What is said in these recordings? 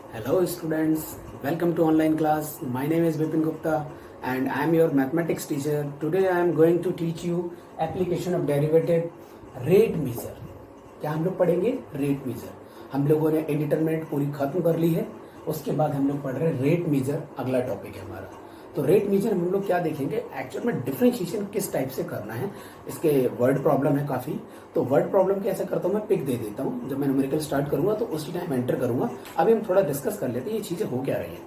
Hello students, welcome to online class. My name is Vipin Gupta and I am your mathematics teacher. Today I am going to teach you application of derivative rate measure. क्या हम लोग पढ़ेंगे? Rate measure. हम लोगों ने indeterminate पूरी खत्म कर ली है. उसके बाद हम लोग पढ़ रहे हैं रेट मेजर. अगला टॉपिक है हमारा. तो रेट मेजर हम लोग क्या देखेंगे, एक्चुअल में डिफरेंशिएशन किस टाइप से करना है. इसके वर्ड प्रॉब्लम है काफी. तो वर्ड प्रॉब्लम कैसे करता हूँ, मैं पिक दे देता हूँ. जब मैं न्यूमेरिकल स्टार्ट करूंगा तो उसी टाइम एंटर करूंगा. अभी हम थोड़ा डिस्कस कर लेते हैं ये चीजें हो क्या रही है.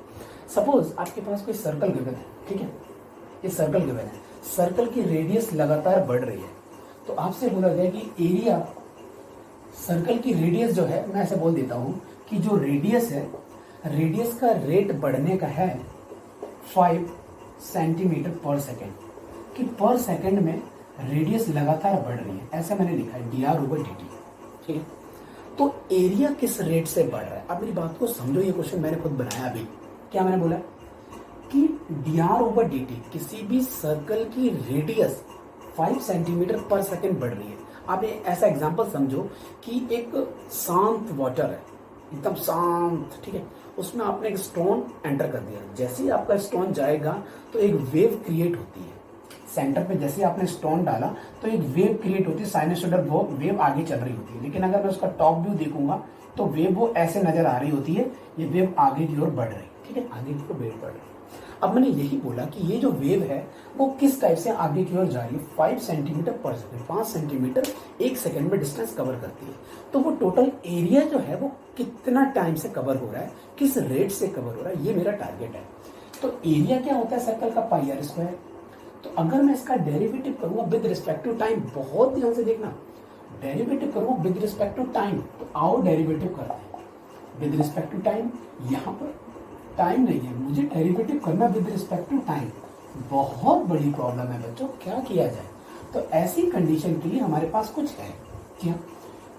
सपोज आपके पास कोई सर्कल गिवन है, ठीक है. ये सर्कल गिवन है. सर्कल की रेडियस लगातार बढ़ रही है. तो आपसे बोला गया कि एरिया, सर्कल की रेडियस जो है, मैं ऐसे बोल देता हूं कि जो रेडियस है, रेडियस का रेट बढ़ने का है 5 सेंटीमीटर पर सेकेंड. कि पर सेकेंड में रेडियस लगातार बढ़ रही है, ऐसा मैंने लिखा है dr/dt. ठीक है. तो एरिया किस रेट से बढ़ रहा है. अब मेरी बात को समझो, ये क्वेश्चन मैंने खुद बनाया. अभी क्या मैंने बोला कि dr/dt किसी भी सर्कल की रेडियस 5 सेंटीमीटर पर सेकेंड बढ़ रही है. आप ऐसा एग्जांपल समझो कि एक शांत वाटर है, एकदम शांत, ठीक है. उसमें आपने एक स्टोन एंटर कर दिया. जैसे ही आपका स्टोन जाएगा तो एक वेव क्रिएट होती है. सेंटर पे जैसे आपने स्टोन डाला तो एक वेव क्रिएट होती है, साइनसोइडल वेव आगे चल रही होती है. लेकिन अगर मैं उसका टॉप व्यू देखूंगा तो वेव वो ऐसे नजर आ रही होती है, ये वेव आगे की ओर बढ़ रही है. ठीक है, आगे की ओर वेव बढ़ रही है. अब मैंने यही बोला कि ये जो वेव है वो किस टाइप से आगे की ओर जा रही है. 5 सेंटीमीटर पर सेकेंड, 5 सेंटीमीटर एक सेकेंड में डिस्टेंस कवर करती है. तो वो टोटल एरिया जो है वो कितना टाइम से कवर हो रहा है, किस रेट से कवर हो रहा है, ये मेरा टारगेट है. तो एरिया क्या होता है सर्कल का, पाई आर स्क्वायर. तो अगर मैं इसका डेरिवेटिव करूंगा विद रिस्पेक्ट टू टाइम, बहुत ध्यान से देखना, डेरिवेटिव करूंगा विद रिस्पेक्ट टू टाइम, तो आओ डेरिवेटिव करते हैं विद रिस्पेक्ट टू टाइम. यहाँ पर टाइम नहीं है, मुझे डेरिवेटिव करना विद रिस्पेक्ट टू टाइम. बहुत बड़ी प्रॉब्लम है बच्चों, क्या किया जाए. तो ऐसी कंडीशन के लिए हमारे पास कुछ है क्या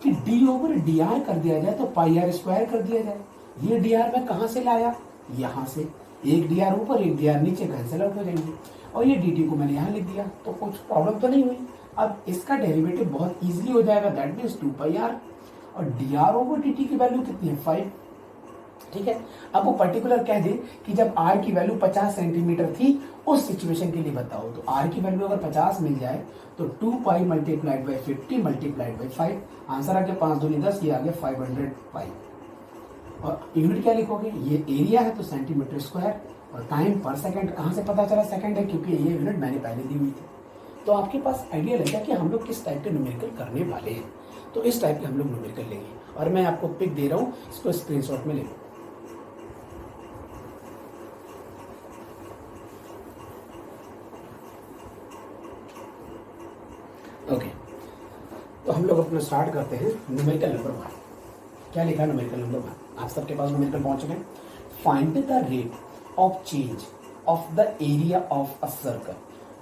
कि d/dr कर दिया जाए, तो पाई आर स्क्वायर कर दिया जाए. ये dr मैं कहां से लाया, यहां से. एक dr ऊपर एक dr नीचे, कैंसिल आउट हो जाएंगे. और ये dt को मैंने यहां लिख दिया, तो कुछ प्रॉब्लम तो नहीं हुई. अब इसका डेरिवेटिव बहुत इजीली हो जाएगा, दैट मींस 2πr. और dr/dt की वैल्यू कितनी है, 5. ठीक है. अब वो पर्टिकुलर कह दे कि जब r की वैल्यू 50 सेंटीमीटर थी, उस सिचुएशन के लिए बताओ. तो r की वैल्यू अगर 50 मिल जाए तो 2π multiplied by 50 multiplied by 5. Answer आ गया 5 दूनी 10, ये आ गया 500 पाई. और यूनिट क्या लिखोगे, ये एरिया है तो सेंटीमीटर स्क्वायर. और टाइम पर सेकंड कहां से पता चला सेकंड है, क्योंकि ये यूनिट मैंने पहले दी हुई थी. तो आपके पास आइडिया लग गया कि हम लोग किस टाइप के न्यूमेरिकल करने वाले हैं. तो इस टाइप के हम लोग न्यूमेरिकल लेंगे. और मैं आपको पिक दे रहा हूं, इसको स्क्रीनशॉट में ले लो. ओके. तो हम लोग अपना स्टार्ट करते हैं. Numerical number 1. क्या लिखा है न्यूमेरिकल नंबर 1, आप सबके पास न्यूमेरिकल पहुंच गए. Find the rate of change of the area of a circle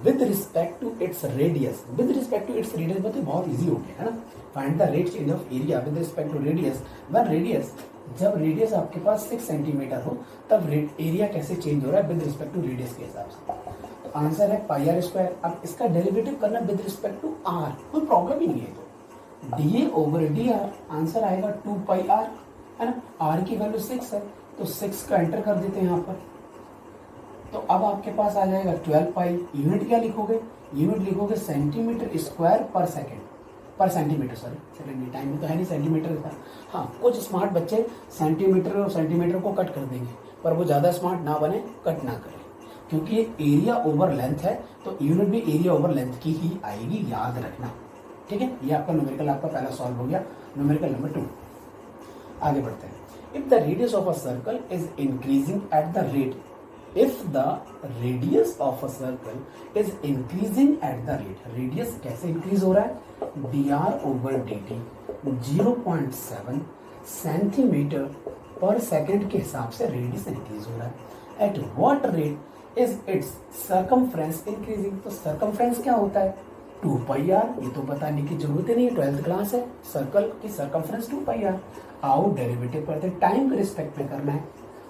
with respect to its radius. With respect to its radius मतलब बहुत इजी हो गया है ना. Find the rate change of area with respect to radius. One radius, जब radius आपके पास 6 centimetre हो तब एरिया कैसे चेंज हो रहा है विद रिस्पेक्ट टू रेडियस के हिसाब से. तो आंसर है पाई आर स्क्वायर. अब इसका डेरिवेटिव करना विद रिस्पेक्ट टू आर, कोई प्रॉब्लम ही नहीं है. तो dA/dr आंसर आएगा 2πr, है ना. r की वैल्यू 6 है तो 6 का एंटर कर देते हैं यहाँ पर. तो अब आपके पास आ जाएगा 12 पाई. यूनिट क्या लिखोगे, यूनिट लिखोगे सेंटीमीटर स्क्वायर पर सेकेंड, पर सेंटीमीटर, सॉरी सेकेंड, टाइम में तो है नहीं, सेंटीमीटर था. हाँ, कुछ स्मार्ट बच्चे सेंटीमीटर और सेंटीमीटर को कट कर देंगे, पर वो ज़्यादा स्मार्ट ना बने, कट ना करें, क्योंकि ये एरिया ओवर लेंथ है. तो यूनिट भी एरिया ओवर लेंथ की ही आएगी, याद रखना. ठीक है, ये आपका न्यूमेरिकल आपका पहला सॉल्व हो गया. Numerical number 2. आगे बढ़ते हैं. If the radius of a circle is increasing at the rate, if the radius of a circle is increasing at the rate, radius कैसे इंक्रीज हो रहा है, dr/dt 0.7 सेंटीमीटर पर सेकेंड के हिसाब से रेडियस इंक्रीज हो रहा है. At what rate is it's circumference increasing. तो सर्कमफ्रेंस क्या होता है, 2πr. ये तो बताने की जरूरत ही नहीं है, 12th क्लास है. सर्कल की सर्कमफ्रेंस 2πr. आओ डेरिवेटिव करते हैं. टाइम के रिस्पेक्ट में करना है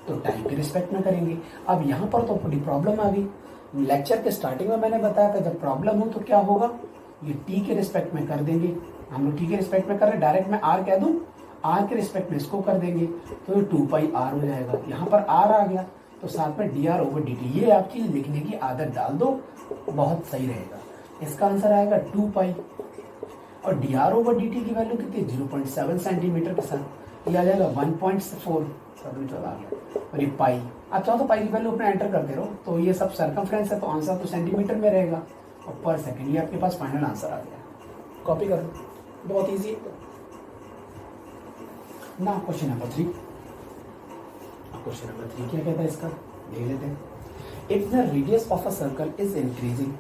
तो टाइम के रिस्पेक्ट में करेंगे. अब यहाँ पर तो बड़ी प्रॉब्लम आ गई. लेक्चर के स्टार्टिंग में मैंने बताया था जब प्रॉब्लम हो तो क्या होगा, ये टी के रिस्पेक्ट में कर देंगे. हम लोग टी के रिस्पेक्ट में कर रहे हैं, डायरेक्ट मैं आर कह दूं, आर के रिस्पेक्ट में इसको कर देंगे तो ये 2πr हो जाएगा। यहाँ पर आर आ गया तो साथ में dr/dt, ये आप चीज़ लिखने की आदत डाल दो, बहुत सही रहेगा। इसका आंसर आएगा 2π, और dr/dt की वैल्यू कितनी 0.7 सेंटीमीटर के साथ ये आ जाएगा 1.4 सेंटीमीटर आ गया। और ये पाई, आप चाहो तो पाई की वैल्यू अपने एंटर करते रहो। तो ये सब सर्कमफ्रेंस है तो आंसर तो सेंटीमीटर में रहेगा, और पर सेकेंड, ये आपके पास फाइनल आंसर आ गया। कॉपी कर लो, बहुत ईजी है। ना क्वेश्चन नंबर 3, क्वेश्चन नंबर 3 क्या कहता है इसका, देख लेते हैं। If the radius of a circle is increasing,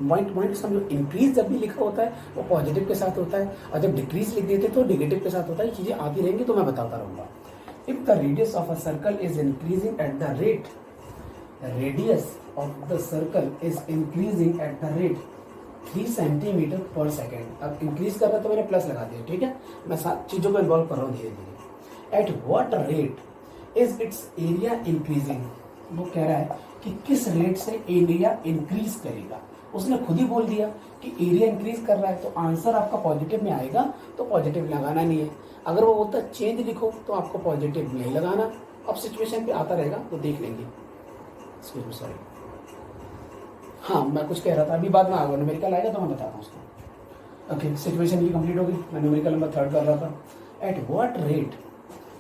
point समझो, इंक्रीज जब भी लिखा होता है वो पॉजिटिव के साथ होता है, और जब डिक्रीज लिख देते तो नेगेटिव के साथ होता है। चीजें आती रहेंगी तो मैं बताता रहूंगा। If the radius of a circle is increasing at the rate, radius of the circle is increasing at the rate 3 centimetre पर सेकेंड। अब इंक्रीज कर रहा है तो मैंने प्लस लगा दिया, ठीक है, मैं चीजों को इन्वॉल्व कर रहा हूँ धीरे धीरे। At what rate is it's area increasing, वो कह रहा है कि किस रेट से एरिया इंक्रीज करेगा। उसने खुद ही बोल दिया कि एरिया इंक्रीज कर रहा है, तो आंसर आपका पॉजिटिव में आएगा, तो पॉजिटिव लगाना नहीं है। अगर वो बोलता चेंज लिखो तो आपको पॉजिटिव नहीं लगाना। अब सिचुएशन पे आता रहेगा तो देख लेंगे। सॉरी, हाँ मैं कुछ कह रहा था, अभी बाद में आएगा, न्यूमेरिकल आएगा तो मैं बताता हूँ उसको। ओके, सिचुएशन की कंप्लीट होगी। मैं न्यूमेरिकल नंबर 3 कर रहा था। At what rate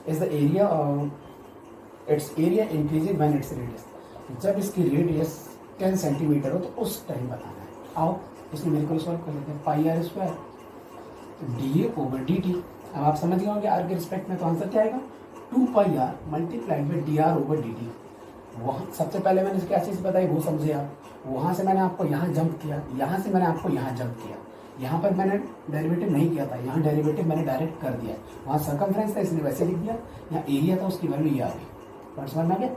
is the area, it's area increasing when its radius, जब इसकी रेडियस 10 सेंटीमीटर हो तो उस टाइम बताना है। आओ इसमें मेरे को सॉल्व कर लेते हैं। पाई आर स्क्वायर dA/dt, अब आप समझ गए होंगे आर के रिस्पेक्ट में, तो आंसर क्या आएगा 2πr मल्टीप्लाइड बाई dr/dt। वहाँ सबसे पहले मैंने क्या चीज़ बताई वो समझे आप। वहाँ से मैंने आपको यहाँ जंप किया, यहाँ से मैंने आपको यहाँ जंप किया। यहाँ पर मैंने डेरिवेटिव नहीं किया था, यहाँ डेरिवेटिव मैंने डायरेक्ट कर दिया। वहाँ सर्कमफ्रेंस था इसलिए वैसे लिख दिया, यहाँ एरिया था उसकी वैल्यू ये आ गई। पर समझ में आ गया।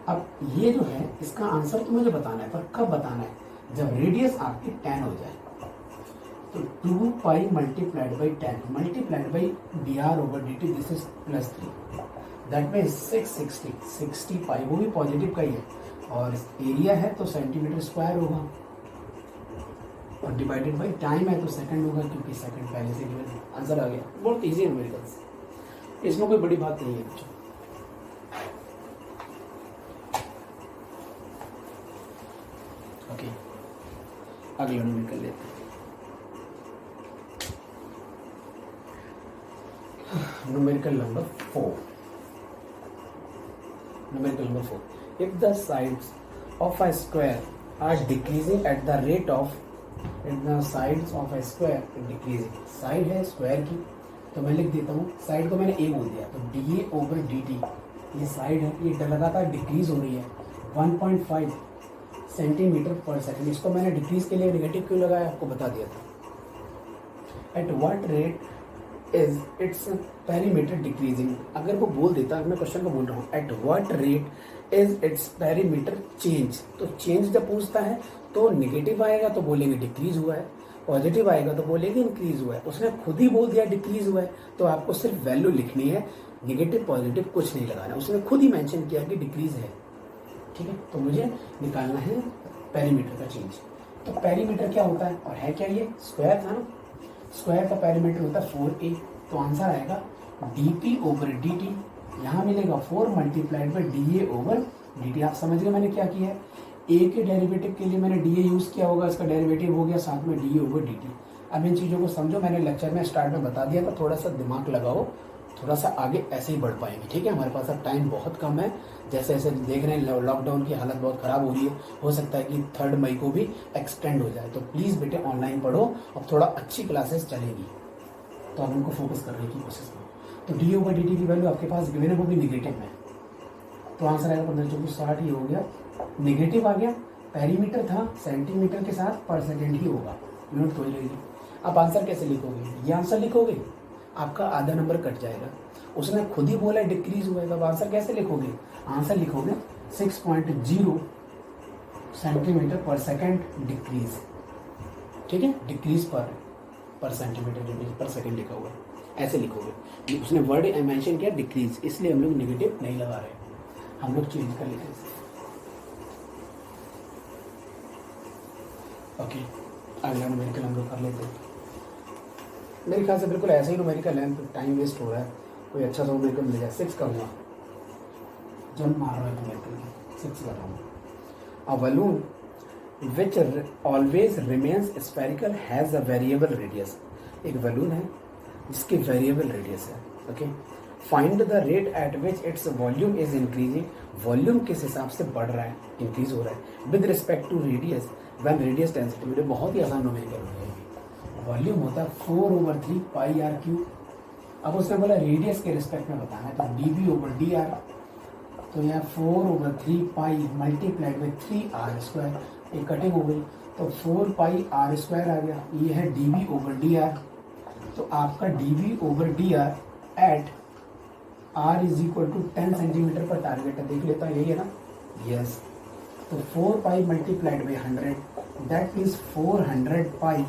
अब ये जो है इसका आंसर तो मुझे बताना है, पर कब बताना है, जब रेडियस आपकी 10 हो जाए। तो 2π multiplied by 10 multiplied by dr/dt, this is +3, that means 60 pi, वो भी पॉजिटिव का ही है, और एरिया है तो सेंटीमीटर स्क्वायर होगा, और डिवाइडेड बाई टाइम है तो सेकंड होगा, क्योंकि सेकंड पहले से गिवन है। आंसर आ गया। बहुत ईजी है न्यूमेरिकल्स, इसमें कोई बड़ी बात नहीं है बच्चों। ओके, अगला न्यूमेरिकल लेते हैं। Numerical number 4, numerical number 4. If the sides of a square are decreasing at the rate of, if the sides of a square are decreasing, side है स्क्वायर की तो मैं लिख देता हूँ, साइड को मैंने a बोल दिया तो dA/dt, ये साइड है, ये लगातार डिक्रीज हो रही है 1.5 सेंटीमीटर पर सेकेंड। इसको मैंने डिक्रीज के लिए नेगेटिव क्यों लगाया आपको बता दिया था। At what rate is its perimeter decreasing, अगर वो बोल देता, मैं क्वेश्चन को बोल रहा हूँ, at what rate is its perimeter change, तो चेंज जब पूछता है तो नेगेटिव आएगा तो बोलेंगे डिक्रीज हुआ है, पॉजिटिव आएगा तो बोलेंगे इंक्रीज हुआ है। उसने खुद ही बोल दिया डिक्रीज हुआ है, तो आपको सिर्फ वैल्यू लिखनी है, नेगेटिव पॉजिटिव कुछ नहीं लगाना। उसने खुद ही मेंशन किया कि डिक्रीज है, ठीक है। तो मुझे निकालना है पेरीमीटर का चेंज। तो पेरीमीटर क्या होता है, और है क्या, ये स्क्वायर था ना, स्क्वायर का पेरीमीटर होता है 4a, तो आंसर आएगा dP/dt, यहाँ मिलेगा 4 मल्टीप्लाइड बाई dA/dt। आप समझ गए मैंने क्या किया है, a के डेरिवेटिव के लिए मैंने dA यूज़ किया होगा, इसका डेरिवेटिव हो गया साथ में dA/dt। अब इन चीज़ों को समझो, मैंने लेक्चर में स्टार्ट में बता दिया था, थोड़ा सा दिमाग लगाओ, थोड़ा सा आगे ऐसे ही बढ़ पाएंगे, ठीक है। हमारे पास अब टाइम बहुत कम है, जैसे जैसे देख रहे हैं लॉकडाउन की हालत बहुत ख़राब हो रही है, हो सकता है कि 3 मई को भी एक्सटेंड हो जाए। तो प्लीज़ बेटे ऑनलाइन पढ़ो, अब थोड़ा अच्छी क्लासेस चलेगी, तो आप उनको फोकस करने की कोशिश करो। तो dA/dt की वैल्यू आपके पास गिवन है, वो भी निगेटिव में, तो आंसर आएगा 15×60, ये हो गया, निगेटिव आ गया, पेरीमीटर था सेंटीमीटर के साथ पर सेकेंड ही होगा, यूनिट हो जाएगी। आप आंसर कैसे लिखोगे, ये आंसर लिखोगे, आपका आधा नंबर कट जाएगा। उसने खुद ही बोला डिक्रीज हुआ है, तो आंसर कैसे लिखोगे, आंसर लिखोगे 6.0 सेंटीमीटर पर सेकेंड डिक्रीज, ठीक है, डिक्रीज पर सेंटीमीटर पर सेकेंड लिखा हुआ है, ऐसे लिखोगे। उसने वर्ड मेंशन किया डिक्रीज, इसलिए हम लोग नेगेटिव नहीं लगा रहे, हम लोग चेंज कर लेते हैं। ओके, अगला न्यूमेरिकल हम लोग कर लेते हैं। मेरे ख्याल से बिल्कुल ऐसे ही न्यूमेरिकल लेंथ, टाइम वेस्ट हो रहा है, कोई अच्छा सा न्यूमेरिकल मिल जाए। 6 करूँगा, जब मार रहा है न्यूमेरिकल 6 कर रहा हूँ। A balloon which always remains spherical has a variable radius. एक बलून है जिसकी वेरिएबल रेडियस है। Okay, find the rate eight which its volume is increasing. Volume किस हिसाब से बढ़ रहा है, इंक्रीज हो रहा है, with respect to radius when radius density. बहुत ही आसान न्यूमेरिकल हो जाएगी। वॉल्यूम होता है 4/3 पाई आर क्यूब। अब उसने बोला रेडियस के रिस्पेक्ट में बताना है, तो dv/dr, तो यहाँ 4/3 पाई मल्टीप्लाइड बाई 3r², एक कटिंग हो गई तो 4 पाई r² आ गया। ये है dv/dr। तो आपका dv/dr at r is equal to 10 centimeter पर टारगेट है। देख लेता हूँ, यही है ना? यस। तो 4 pi multiplied by 100, that means 400 pi.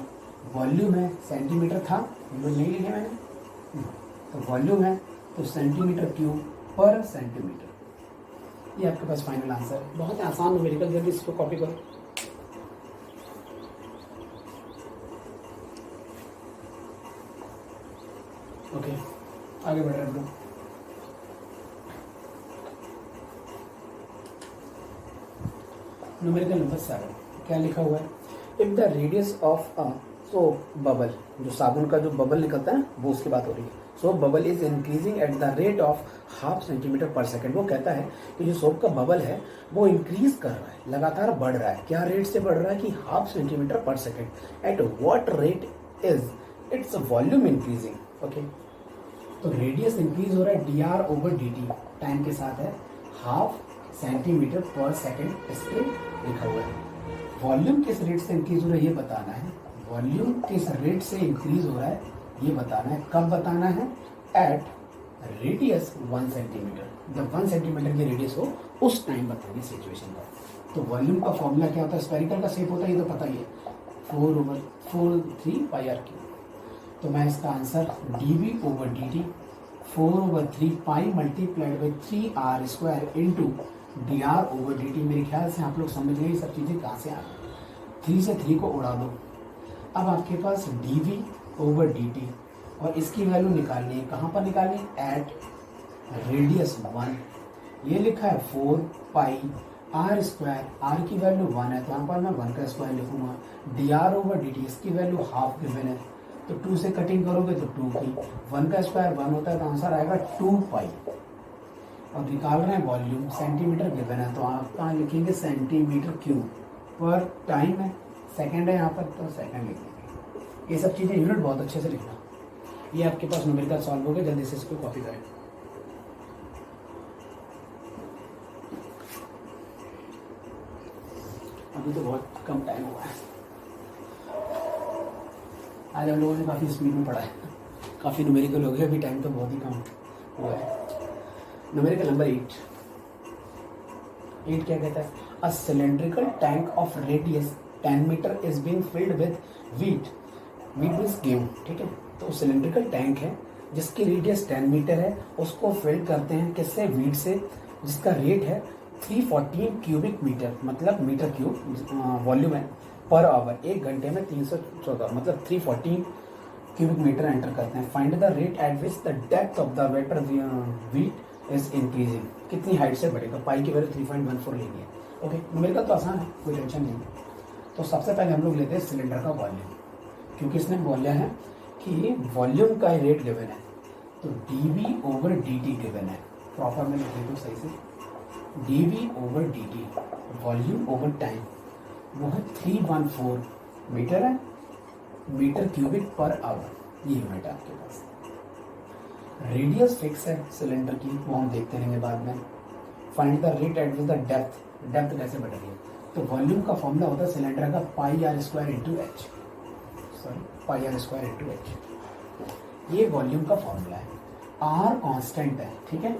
Volume है, सेंटीमीटर था, नहीं लिखे मैंने, तो वॉल्यूम है तो सेंटीमीटर क्यूब पर सेंटीमीटर। ये आपके पास फाइनल आंसर है। बहुत ही आसान न्यूमेरिकल, जल्दी इसको कॉपी करो। ओके, आगे बढ़ रहे हैं। न्यूमेरिकल नंबर 7, क्या लिखा हुआ है? If the radius of a soap bubble, जो साबुन का जो बबल निकलता है वो उसकी बात हो रही है। Soap bubble is increasing at the rate of 0.5 centimetre पर सेकेंड। वो कहता है कि जो सोप का बबल है वो इंक्रीज कर रहा है, लगातार बढ़ रहा है। क्या रेट से बढ़ रहा है? कि 0.5 सेंटीमीटर पर second. At what rate is its volume increasing. Okay, तो रेडियस इंक्रीज हो रहा है dr/dt, टाइम के साथ है 0.5 सेंटीमीटर पर सेकेंड, इसके लिखा हुआ है। वॉल्यूम किस रेट से इंक्रीज हो रहा है ये बताना है। वॉल्यूम किस रेट से इंक्रीज हो रहा है ये बताना है। कब बताना है? At radius 1 centimeter. जब 1 सेंटीमीटर की रेडियस हो उस टाइम बताएंगे सिचुएशन का। तो वॉल्यूम का फॉर्मूला क्या होता है? स्फेरिकल का शेप होता है, ये तो पता ही है, 4/3 पाई आर क्यूब। तो मैं इसका answer dv/dt 4/3 pi multiplied by 3r² into dr/dt। मेरे ख्याल से आप लोग समझ गए ये सब चीज़ें कहाँ से आ रही। 3 से 3 को उड़ा दो। अब आपके पास dv/dt और इसकी वैल्यू निकालनी है। कहाँ पर निकालनी है? At radius 1। ये लिखा है 4 पाई r², r की वैल्यू 1 है तो यहाँ पर मैं 1 का स्क्वायर लिखूंगा। dr/dt इसकी वैल्यू हाफ गिवन है, तो 2 से कटिंग करोगे तो 2 की, 1 का स्क्वायर 1 होता है तो आंसर आएगा 2 पाई। और निकाल रहे हैं वॉल्यूम, सेंटीमीटर गिवन है तो आप कहाँ लिखेंगे? सेंटीमीटर क्यूब पर टाइम है, सेकंड है यहाँ पर तो सेकंड लिखेंगे। ये सब चीज़ें यूनिट बहुत अच्छे से लिखना। ये आपके पास न्यूमेरिकल सॉल्व हो गया, जल्दी से इसको कॉपी करें। अभी तो बहुत कम टाइम हुआ है, आज हम लोगों ने काफ़ी स्पीड में पढ़ा है, काफ़ी न्यूमेरिकल हो गया, अभी टाइम तो बहुत ही कम हुआ है। न्यूमेरिकल नंबर 8 क्या कहता है? A cylindrical tank of radius 10 meter is being filled with wheat means गेहूं। ठीक है, तो सिलेंड्रिकल टैंक है जिसकी रेडियस 10 मीटर है, उसको फिल करते हैं किससे? वीट से, जिसका रेट है 314 क्यूबिक मीटर, मतलब मीटर क्यूब वॉल्यूम है, पर आवर। 1 घंटे में 314 मतलब 314 क्यूबिक मीटर एंटर करते हैं। Find the rate eight which the depth of the waiter wheat is increasing. कितनी हाइट से बढ़ेगा? पाई की वैल्यू 3.14 लेनी है। ओके, न्यूमेरिकल तो आसान है, कोई टेंशन नहीं। तो सबसे पहले हम लोग लेते हैं सिलेंडर का वॉल्यूम, क्योंकि इसने बोला है कि वॉल्यूम का रेट गिवन है, तो dv/dt गिवन है। प्रॉपर में लिख देता हूँ सही से, dv/dt वॉल्यूम ओवर टाइम वो है 314 मीटर है, मीटर क्यूबिक पर आवर, ये यूनिट है आपके पास। रेडियस फिक्स है सिलेंडर की, वो हम देखते रहेंगे बाद में। Find the rate at with the depth कैसे बढ़ रही है? तो वॉल्यूम का फॉर्मूला होता है सिलेंडर का πr² into H, πr² into H. ये वॉल्यूम का फॉर्मूला है। आर कांस्टेंट है, ठीक है,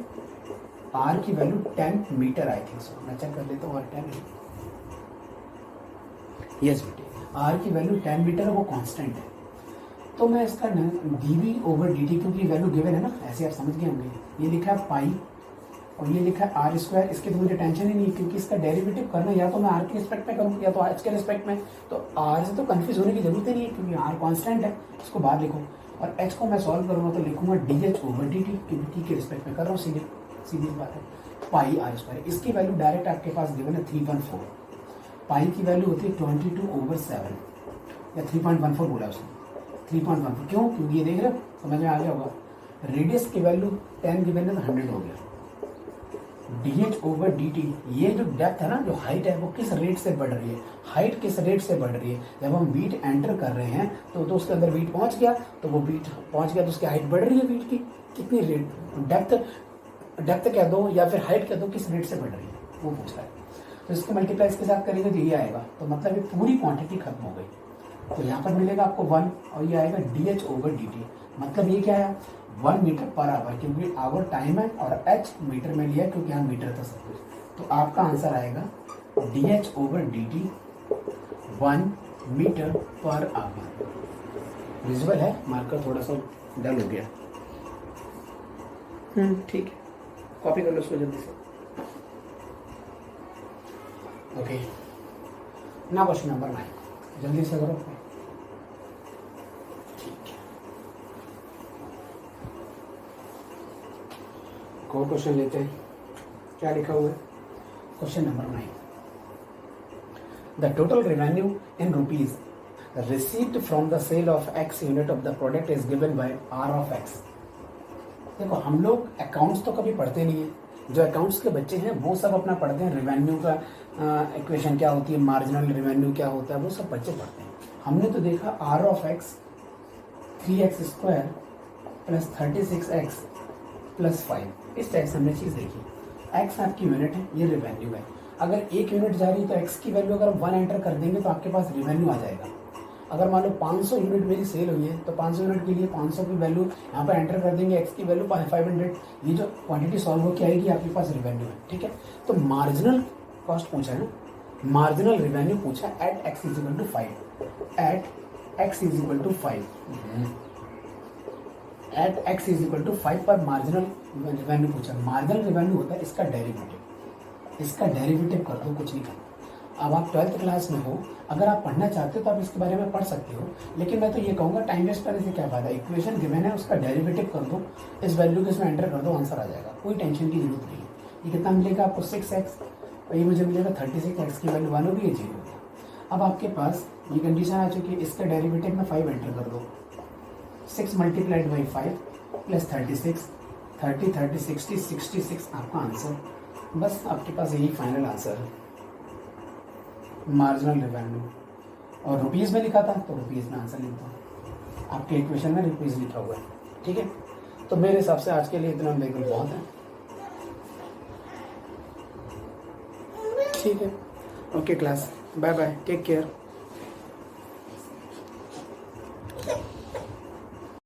आर की value 10 meter I think so, मैं चेक कर लेता हूँ। 10 यस बेटे, आर की वैल्यू 10 मीटर है, वो कांस्टेंट है। तो मैं इसका dv/dt, क्योंकि वैल्यू गिवन है ना, ऐसे आप समझ गए होंगे। ये लिखा है पाई और ये लिखा है r², इसकी तो मुझे टेंशन ही नहीं है, क्योंकि इसका डेरिवेटिव करना या तो मैं r के रिस्पेक्ट में करूँ या तो h के रिस्पेक्ट में, तो r से तो कंफ्यूज होने की जरूरत ही नहीं है, क्योंकि r कांस्टेंट है, इसको बाहर लिखो। और h को मैं सॉल्व करूँगा तो लिखूंगा dh ओवर dt, क्योंकि t के रिस्पेक्ट में कर रहा हूँ, सीधे सीधी बात है, पाई आर स्क्वायर। इसकी वैल्यू डायरेक्ट आपके पास गिवन है 3.4, पाई की वैल्यू होती है 22/7 या 3.14 बोला उसने, 3.14। क्यों? क्योंकि ये देख रहे हो, समझ में आ गया होगा। रेडियस की वैल्यू 10 गिवन है तो 100 हो गया। dh ओवर dt, ये जो डेप्थ है ना, जो हाइट है, वो किस रेट से बढ़ रही है, हाइट किस रेट से बढ़ रही है। जब हम बीट एंटर कर रहे हैं तो उसके अंदर बीट पहुंच गया, तो वो बीट पहुंच गया तो उसकी हाइट बढ़ रही है, बीट की कितनी रेट, डेप्थ कह दो या फिर हाइट कह दो, किस रेट से बढ़ रही है वो पूछ रहा है। तो इसको मल्टीप्लाई इसके साथ करेंगे तो ये आएगा, तो मतलब ये पूरी क्वांटिटी खत्म हो गई। तो यहाँ पर मिलेगा आपको 1 और ये आएगा dh ओवर dt, मतलब ये क्या है 1 मीटर पर आवर, क्योंकि आवर टाइम है और h मीटर में लिया क्योंकि यहाँ मीटर था सब कुछ। तो आपका आंसर आएगा dh over dt 1 meter per hour. Visual है, मार्कर थोड़ा सा डल हो गया, ठीक है, कॉपी कर लो उसको जल्दी से। ओके, ना क्वेश्चन नंबर 9, जल्दी से करो। ठीक है, को क्वेश्चन लेते हैं, क्या लिखा हुआ है question number 9। The total revenue in rupees received from the sale of x unit of the product is given by r of x। देखो, हम लोग अकाउंट्स तो कभी पढ़ते नहीं है, जो अकाउंट्स के बच्चे हैं वो सब अपना पढ़ते हैं, रेवेन्यू का इक्वेशन क्या होती है, मार्जिनल रेवेन्यू क्या होता है, वो सब बच्चे पढ़ते हैं। हमने तो देखा r of x 3x square plus 36x plus 5, इस टाइप से हमने चीज़ देखी। x आपकी यूनिट है, ये रेवेन्यू है। अगर 1 यूनिट जा रही है तो x की वैल्यू अगर 1 एंटर कर देंगे तो आपके पास रेवेन्यू आ जाएगा। अगर मान लो 500 यूनिट मेरी सेल हुई है तो 500 यूनिट के लिए 500 की वैल्यू यहाँ पर एंटर कर देंगे, x की वैल्यू 500, ये जो क्वांटिटी सॉल्व होकर आएगी आपके पास रेवेन्यू है। ठीक है, तो मार्जिनल कॉस्ट पूछा है ना, मार्जिनल रेवेन्यू पूछा at x is equal to 5, at x is equal to 5, at x is equal to 5 पर मार्जिनल रेवेन्यू पूछा। मार्जिनल रेवेन्यू होता है इसका डेरिवेटिव, इसका डेरिवेटिव कर दो, कुछ नहीं करना। अब आप 12th क्लास में हो, अगर आप पढ़ना चाहते हो तो आप इसके बारे में पढ़ सकते हो, लेकिन मैं तो ये कहूँगा टाइम वेस्ट करने से क्या फायदा। इक्वेशन गिवन है, उसका डेरिवेटिव कर दो, इस वैल्यू को इसमें एंटर कर दो, आंसर आ जाएगा, कोई टेंशन की जरूरत नहीं है। ये कितना मिलेगा आपको 6x, और ये मुझे मिलेगा 36x की वैल्यू 1 होगी, ये 0 होगा। अब आपके पास ये कंडीशन आ चुकी है, इसका डेरिवेटिव में 5 एंटर कर दो, 6 मल्टीप्लाइड बाई 5 प्लस 36, 30 30 60 66 आपका आंसर। बस आपके पास यही फाइनल आंसर है, मार्जिनल रेवेन्यू। और रुपीज़ में लिखा था तो रुपीज़ में आंसर लिखता हूँ, आपके इक्वेशन में रुपीज़ लिखा हुआ है। ठीक है, तो मेरे हिसाब से आज के लिए इतना बिल्कुल बहुत है। ठीक है, okay class, bye bye, take care.